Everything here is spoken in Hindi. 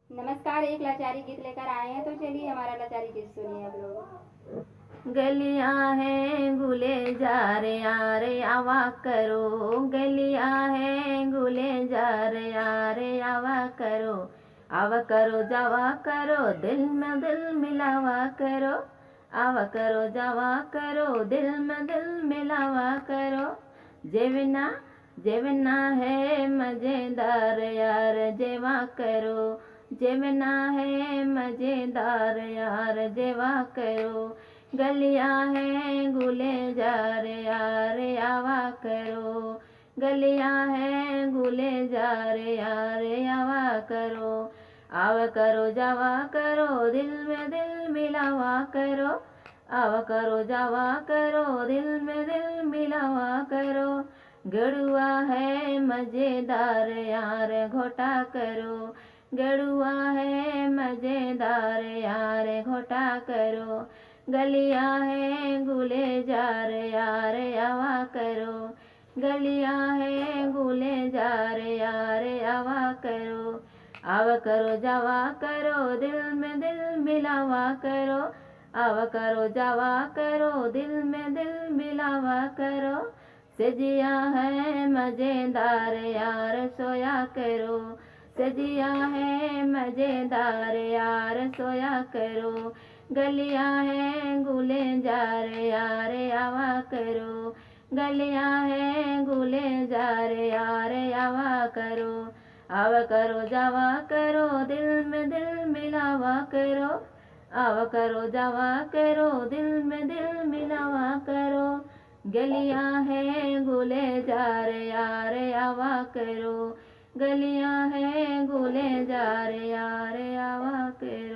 नमस्कार, एक लाचारी गीत लेकर आए हैं, तो चलिए हमारा लाचारी गीत सुनिए आप लोग। गलियां हैं गुले जा रे यारे आवा करो, गलियां हैं गुले जा रे यारे आवा करो जावा करो, दिल में दिल मिलावा करो, आवा करो जावा करो, दिल में दिल मिलावा करो। जेवना जेवना है मजेदार यार जेवा करो, जेवना है मजेदार यार जेवा करो। गलियां हैं गुले जा रे यार आवा करो, गलियां हैं गुले जा रे यार आवा करो, आवा करो जावा करो, दिल में दिल मिलावा करो, आवा करो जावा करो, दिल में दिल मिलावा करो। गड़ुआ है मजेदार यार घोटा करो, गड़ुआ है मजेदार यार घोटा करो। गलियां हैं गुले जा रे यार आवा करो, गलियां हैं गुले जा रे यार आवा करो, आवा करो जावा करो, दिल में दिल मिलावा करो, आवा करो जावा करो, दिल में दिल मिलावा करो। सजिया है मजेदार यार सोया करो, सजिया है मजेदार यार सोया करो। गलियां हैं गुले जा रे यार आवा करो, गलियां हैं गुले जा रे यार आवा करो, आवा करो जावा करो, दिल में दिल मिलावा करो, आवा करो जावा करो, दिल में दिल मिलावा करो। गलियां हैं गुले जा रे यार आवा करो, गलियां हैं गुले जा रे यार आवा करो।